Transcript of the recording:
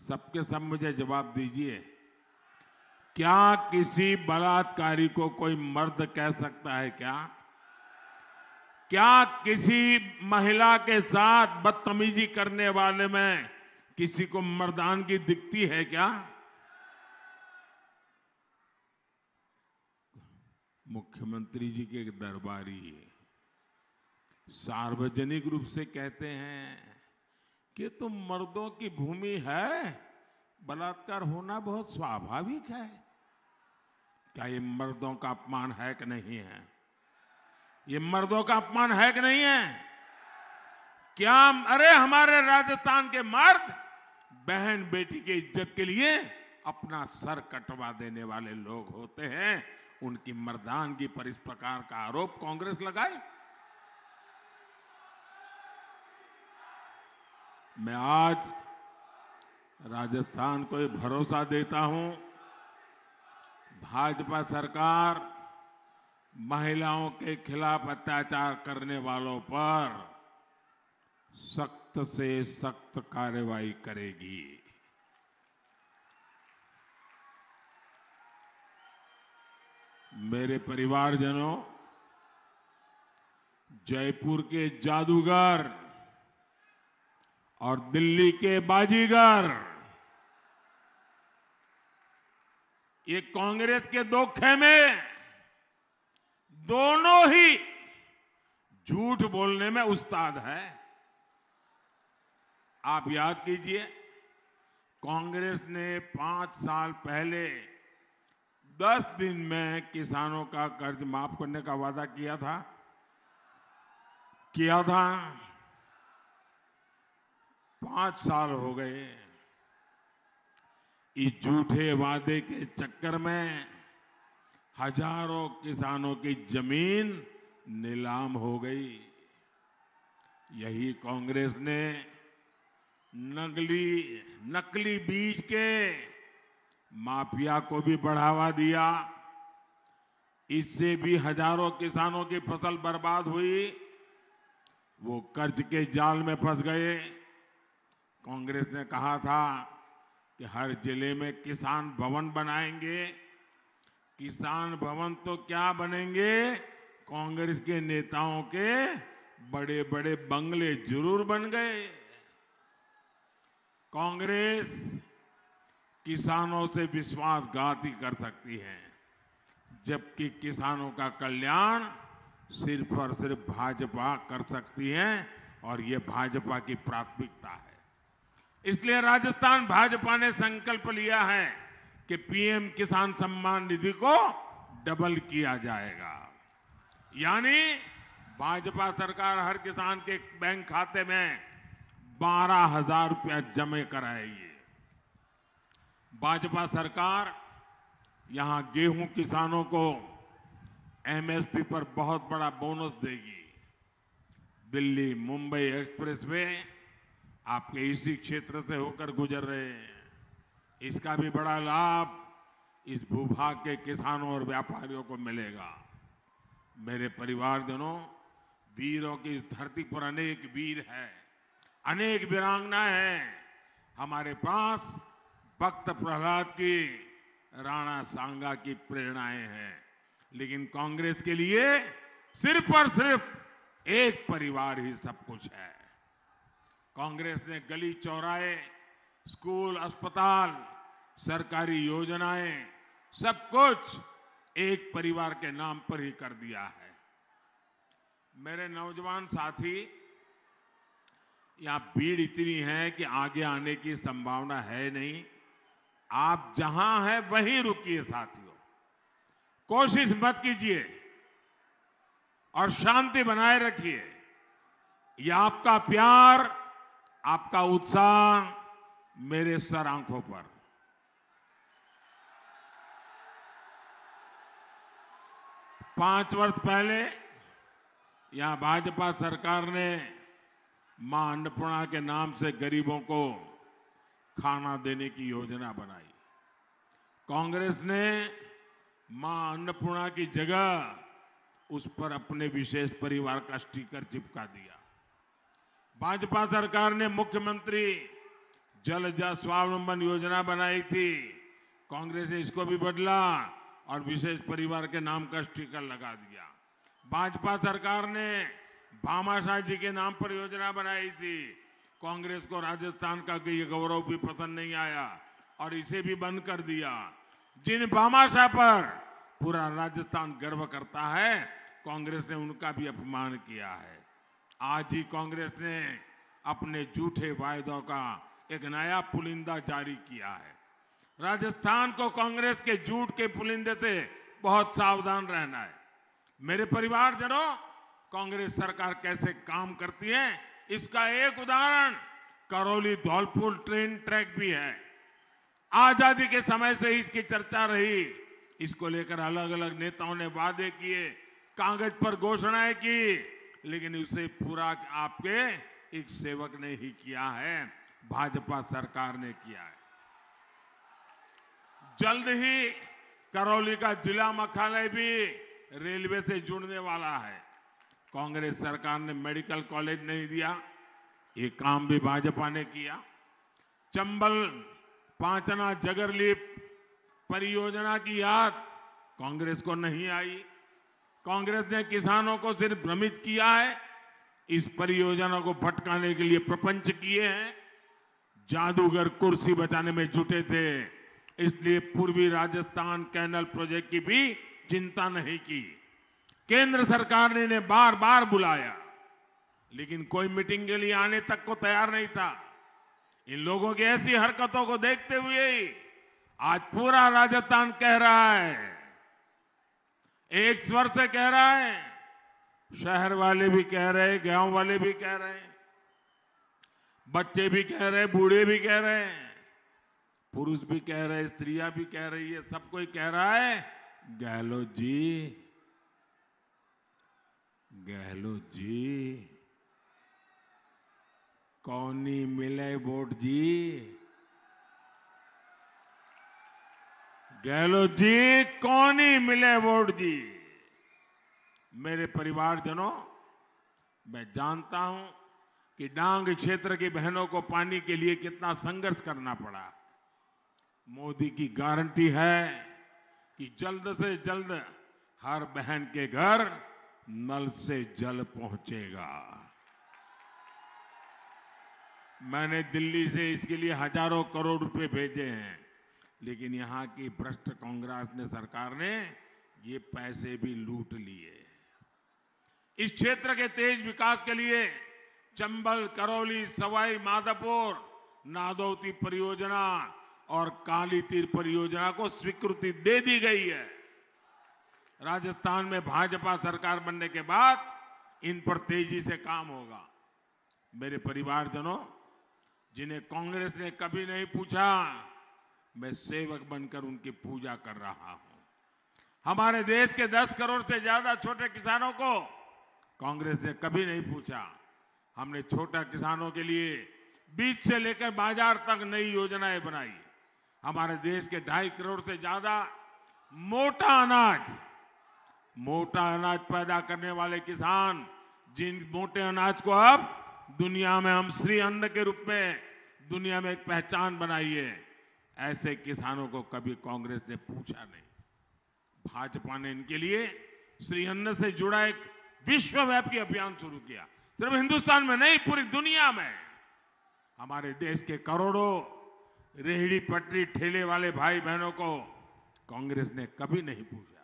सबके सब मुझे जवाब दीजिए, क्या किसी बलात्कारी को कोई मर्द कह सकता है क्या? क्या किसी महिला के साथ बदतमीजी करने वाले में किसी को मर्दानगी दिखती है क्या? मुख्यमंत्री जी के दरबारी सार्वजनिक रूप से कहते हैं कि तो मर्दों की भूमि है, बलात्कार होना बहुत स्वाभाविक है। क्या ये मर्दों का अपमान है कि नहीं है? ये मर्दों का अपमान है कि नहीं है? क्या अरे हमारे राजस्थान के मर्द बहन बेटी की इज्जत के लिए अपना सर कटवा देने वाले लोग होते हैं, उनकी मर्दानगी पर इस प्रकार का आरोप कांग्रेस लगाए। मैं आज राजस्थान को ये भरोसा देता हूं, भाजपा सरकार महिलाओं के खिलाफ अत्याचार करने वालों पर सख्त से सख्त कार्रवाई करेगी। मेरे परिवारजनों, जयपुर के जादूगर और दिल्ली के बाजीगर, ये कांग्रेस के दो खेमे दोनों ही झूठ बोलने में उस्ताद है। आप याद कीजिए, कांग्रेस ने 5 साल पहले 10 दिन में किसानों का कर्ज माफ करने का वादा किया था। किया था। 5 साल हो गए। इस झूठे वादे के चक्कर में हजारों किसानों की जमीन नीलाम हो गई। यही कांग्रेस ने नकली बीज के माफिया को भी बढ़ावा दिया। इससे भी हजारों किसानों की फसल बर्बाद हुई। वो कर्ज के जाल में फंस गए। कांग्रेस ने कहा था कि हर जिले में किसान भवन बनाएंगे। किसान भवन तो क्या बनेंगे, कांग्रेस के नेताओं के बड़े बड़े बंगले जरूर बन गए। कांग्रेस किसानों से विश्वासघाती कर सकती है, जबकि किसानों का कल्याण सिर्फ और सिर्फ भाजपा कर सकती है, और ये भाजपा की प्राथमिकता है। इसलिए राजस्थान भाजपा ने संकल्प लिया है कि पीएम किसान सम्मान निधि को डबल किया जाएगा। यानी भाजपा सरकार हर किसान के बैंक खाते में 12,000 रुपया जमा कराएगी। भाजपा सरकार यहां गेहूं किसानों को एमएसपी पर बहुत बड़ा बोनस देगी। दिल्ली मुंबई एक्सप्रेसवे आपके इसी क्षेत्र से होकर गुजर रहे हैं। इसका भी बड़ा लाभ इस भूभाग के किसानों और व्यापारियों को मिलेगा। मेरे परिवारजनों, वीरों की इस धरती पर अनेक वीर हैं, अनेक वीरांगनाएं हैं। हमारे पास भक्त प्रहलाद की, राणा सांगा की प्रेरणाएं हैं। लेकिन कांग्रेस के लिए सिर्फ और सिर्फ एक परिवार ही सब कुछ है। कांग्रेस ने गली चौराहे, स्कूल, अस्पताल, सरकारी योजनाएं, सब कुछ एक परिवार के नाम पर ही कर दिया है। मेरे नौजवान साथी, यहां भीड़ इतनी है कि आगे आने की संभावना है नहीं। आप जहां हैं वहीं रुकिए साथियों। कोशिश मत कीजिए और शांति बनाए रखिए। यह आपका प्यार, आपका उत्साह मेरे सर आंखों पर। 5 वर्ष पहले यहां भाजपा सरकार ने मां अन्नपूर्णा के नाम से गरीबों को खाना देने की योजना बनाई। कांग्रेस ने मां अन्नपूर्णा की जगह उस पर अपने विशेष परिवार का स्टिकर चिपका दिया। भाजपा सरकार ने मुख्यमंत्री जलजा स्वावलंबन योजना बनाई थी, कांग्रेस ने इसको भी बदला और विशेष परिवार के नाम का स्टिकर लगा दिया। भाजपा सरकार ने भामाशाह जी के नाम पर योजना बनाई थी, कांग्रेस को राजस्थान का ये गौरव भी पसंद नहीं आया और इसे भी बंद कर दिया। जिन भामाशाह पर पूरा राजस्थान गर्व करता है, कांग्रेस ने उनका भी अपमान किया है। आज ही कांग्रेस ने अपने झूठे वायदों का एक नया पुलिंदा जारी किया है। राजस्थान को कांग्रेस के झूठ के पुलिंदे से बहुत सावधान रहना है। मेरे परिवारजनों, कांग्रेस सरकार कैसे काम करती है, इसका एक उदाहरण करौली धौलपुर ट्रेन ट्रैक भी है। आजादी के समय से ही इसकी चर्चा रही। इसको लेकर अलग अलग नेताओं ने वादे किए, कागज पर घोषणाएं की, लेकिन उसे पूरा आपके एक सेवक ने ही किया है, भाजपा सरकार ने किया है। जल्द ही करौली का जिला मुख्यालय भी रेलवे से जुड़ने वाला है। कांग्रेस सरकार ने मेडिकल कॉलेज नहीं दिया, ये काम भी भाजपा ने किया। चंबल पांचना जगरलीप परियोजना की याद कांग्रेस को नहीं आई। कांग्रेस ने किसानों को सिर्फ भ्रमित किया है, इस परियोजना को भटकाने के लिए प्रपंच किए हैं। जादूगर कुर्सी बचाने में जुटे थे, इसलिए पूर्वी राजस्थान कैनल प्रोजेक्ट की भी चिंता नहीं की। केंद्र सरकार ने इन्हें बार बार बुलाया, लेकिन कोई मीटिंग के लिए आने तक को तैयार नहीं था। इन लोगों की ऐसी हरकतों को देखते हुए आज पूरा राजस्थान कह रहा है, एक स्वर से कह रहा है, शहर वाले भी कह रहे, गांव वाले भी कह रहे, बच्चे भी कह रहे, बूढ़े भी कह रहे हैं, पुरुष भी कह रहे, स्त्रियां भी कह रही है, सब कोई कह रहा है, गहलोत जी कौनी मिले वोट जी, गहलोत जी कौनी मिले वोट जी। मेरे परिवारजनों, मैं जानता हूं कि डांग क्षेत्र की बहनों को पानी के लिए कितना संघर्ष करना पड़ा। मोदी की गारंटी है कि जल्द से जल्द हर बहन के घर नल से जल पहुंचेगा। मैंने दिल्ली से इसके लिए हजारों करोड़ रुपए भेजे हैं, लेकिन यहां की भ्रष्ट कांग्रेस ने सरकार ने ये पैसे भी लूट लिए। इस क्षेत्र के तेज विकास के लिए चंबल, करौली, सवाई माधोपुर, नादौती परियोजना और काली तीर परियोजना को स्वीकृति दे दी गई है। राजस्थान में भाजपा सरकार बनने के बाद इन पर तेजी से काम होगा। मेरे परिवारजनों, जिन्हें कांग्रेस ने कभी नहीं पूछा, मैं सेवक बनकर उनकी पूजा कर रहा हूं। हमारे देश के 10 करोड़ से ज्यादा छोटे किसानों को कांग्रेस ने कभी नहीं पूछा। हमने छोटे किसानों के लिए बीज से लेकर बाजार तक नई योजनाएं बनाई। हमारे देश के 2.5 करोड़ से ज्यादा मोटा अनाज पैदा करने वाले किसान, जिन मोटे अनाज को अब दुनिया में हम श्री अन्न के रूप में दुनिया में एक पहचान बनाई है, ऐसे किसानों को कभी कांग्रेस ने पूछा नहीं। भाजपा ने इनके लिए श्री अन्न से जुड़ा एक विश्वव्यापी अभियान शुरू किया। सिर्फ हिंदुस्तान में नहीं, पूरी दुनिया में। हमारे देश के करोड़ों रेहड़ी पटरी ठेले वाले भाई बहनों को कांग्रेस ने कभी नहीं पूछा।